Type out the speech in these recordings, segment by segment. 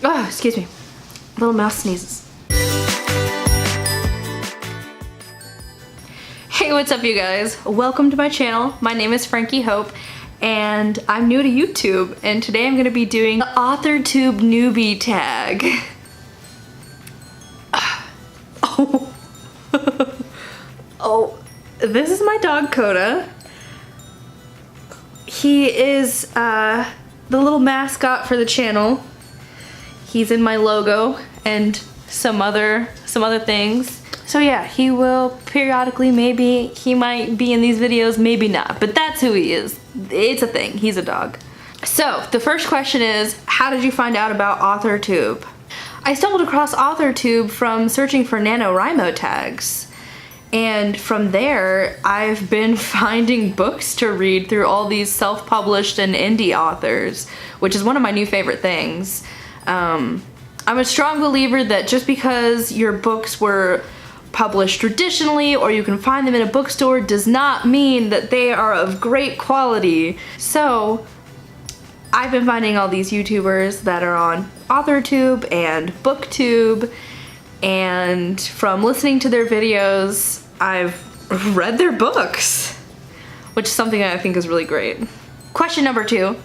Oh, excuse me. Little mouse sneezes. Hey, what's up you guys? Welcome to my channel. My name is Frankie Hope and I'm new to YouTube, and today I'm going to be doing the Authortube Newbie Tag. Oh. Oh, this is my dog Coda. He is the little mascot for the channel. He's in my logo and some other things. So yeah, he will periodically, maybe he might be in these videos, maybe not, but that's who he is. It's a thing, he's a dog. So the first question is, how did you find out about Authortube? I stumbled across Authortube from searching for NaNoWriMo tags. And from there, I've been finding books to read through all these self-published and indie authors, which is one of my new favorite things. I'm a strong believer that just because your books were published traditionally or you can find them in a bookstore does not mean that they are of great quality. So I've been finding all these YouTubers that are on Authortube and BookTube, and from listening to their videos, I've read their books, which is something I think is really great. Question number 2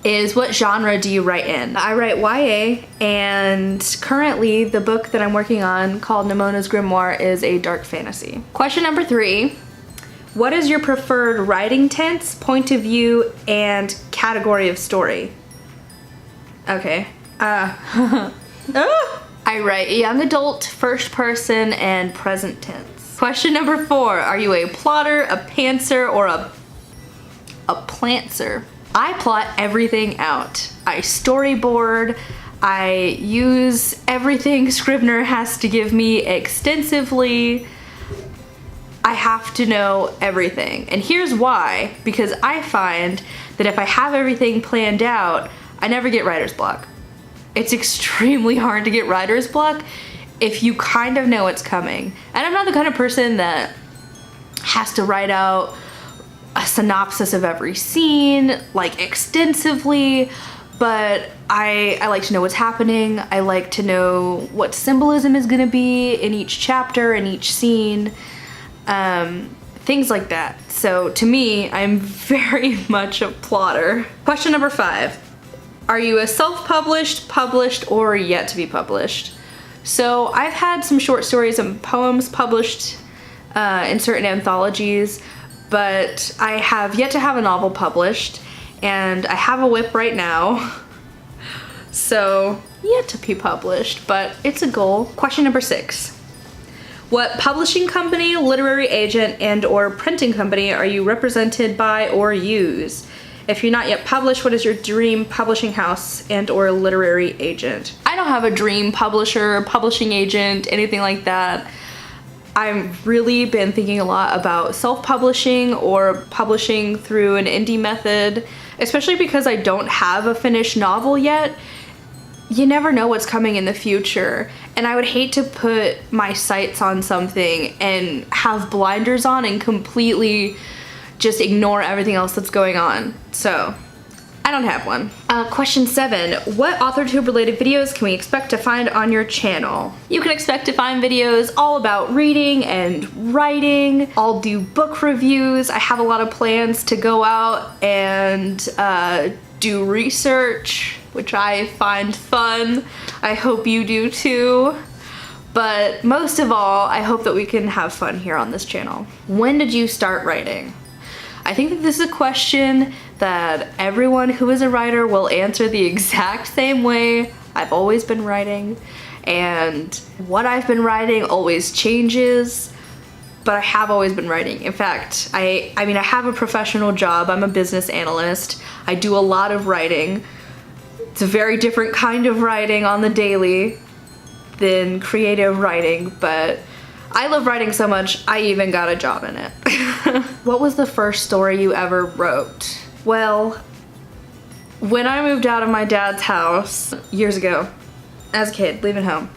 is, what genre do you write in? I write YA, and currently the book that I'm working on, called Nemona's Grimoire, is a dark fantasy. Question number 3, what is your preferred writing tense, point of view, and category of story? Okay. I write young adult, first person, and present tense. Question number 4, are you a plotter, a pantser, or a plantser? I plot everything out. I storyboard, I use everything Scrivener has to give me extensively. I have to know everything. And here's why, because I find that if I have everything planned out, I never get writer's block. It's extremely hard to get writer's block if you kind of know what's coming. And I'm not the kind of person that has to write out a synopsis of every scene, like extensively, but I like to know what's happening. I like to know what symbolism is gonna be in each chapter, in each scene, things like that. So to me, I'm very much a plotter. Question number 5. Are you a self-published, published, or yet to be published? So I've had some short stories and poems published in certain anthologies, but I have yet to have a novel published, and I have a whip right now. So yet to be published, but it's a goal. Question number 6. What publishing company, literary agent, and or printing company are you represented by or use? If you're not yet published, what is your dream publishing house and or literary agent? I don't have a dream publisher, publishing agent, anything like that. I've really been thinking a lot about self-publishing or publishing through an indie method, especially because I don't have a finished novel yet. You never know what's coming in the future, and I would hate to put my sights on something and have blinders on and completely just ignore everything else that's going on. So I don't have one. Question 7, what Authortube related videos can we expect to find on your channel? You can expect to find videos all about reading and writing. I'll do book reviews. I have a lot of plans to go out and do research, which I find fun. I hope you do too. But most of all, I hope that we can have fun here on this channel. When did you start writing? I think that this is a question that everyone who is a writer will answer the exact same way. I've always been writing, and what I've been writing always changes, but I have always been writing. In fact, I mean, I have a professional job. I'm a business analyst. I do a lot of writing. It's a very different kind of writing on the daily than creative writing, but I love writing so much, I even got a job in it. What was the first story you ever wrote? Well, when I moved out of my dad's house years ago, as a kid, leaving home,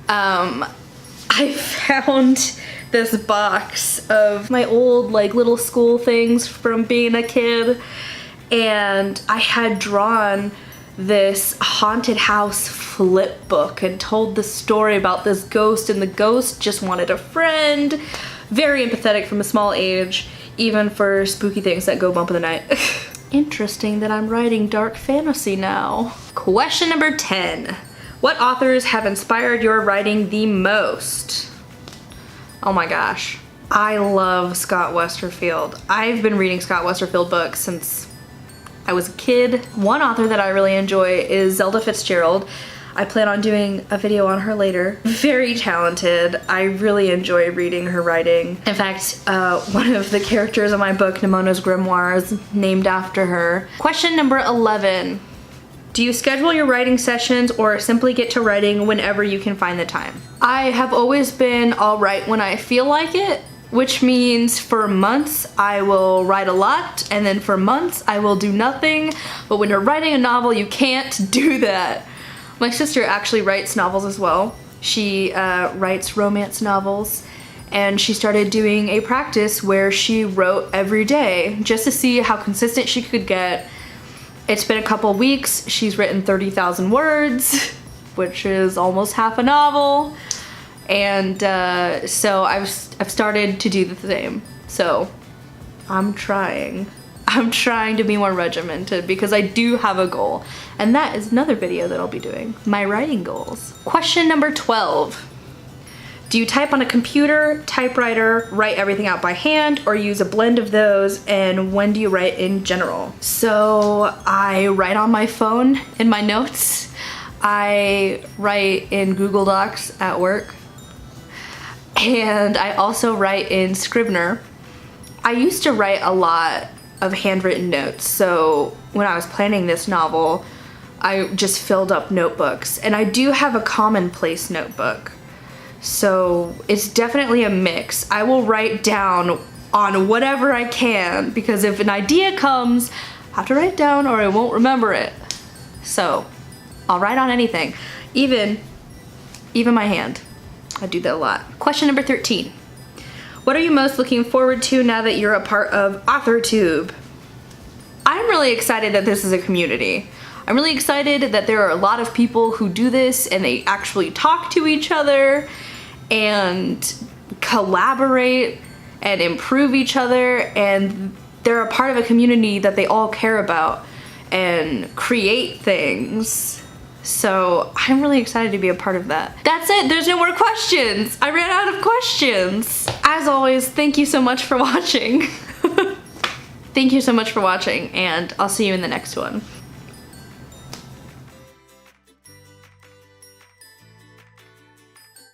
I found this box of my old like little school things from being a kid, and I had drawn this haunted house flip book and told the story about this ghost, and the ghost just wanted a friend. Very empathetic from a small age, even for spooky things that go bump in the night. Interesting that I'm writing dark fantasy now. Question number 10. What authors have inspired your writing the most? Oh my gosh. I love Scott Westerfield. I've been reading Scott Westerfield books since I was a kid. One author that I really enjoy is Zelda Fitzgerald. I plan on doing a video on her later. Very talented. I really enjoy reading her writing. In fact, one of the characters in my book, Nemona's Grimoire, is named after her. Question number 11. Do you schedule your writing sessions or simply get to writing whenever you can find the time? I have always been all right when I feel like it, which means for months I will write a lot, and then for months I will do nothing. But when you're writing a novel, you can't do that. My sister actually writes novels as well. She writes romance novels, and she started doing a practice where she wrote every day just to see how consistent she could get. It's been a couple weeks. She's written 30,000 words, which is almost half a novel. And so I've started to do the same. So I'm trying to be more regimented because I do have a goal. And that is another video that I'll be doing, my writing goals. Question number 12. Do you type on a computer, typewriter, write everything out by hand, or use a blend of those? And when do you write in general? So I write on my phone in my notes. I write in Google Docs at work. And I also write in Scrivener. I used to write a lot of handwritten notes, so when I was planning this novel, I just filled up notebooks. And I do have a commonplace notebook, so it's definitely a mix. I will write down on whatever I can, because if an idea comes, I have to write it down or I won't remember it. So I'll write on anything, even my hand. I do that a lot. Question number 13. What are you most looking forward to now that you're a part of Authortube? I'm really excited that this is a community. I'm really excited that there are a lot of people who do this and they actually talk to each other and collaborate and improve each other, and they're a part of a community that they all care about and create things. So I'm really excited to be a part of that. That's it, there's no more questions. I ran out of questions. As always, thank you so much for watching. Thank you so much for watching, and I'll see you in the next one.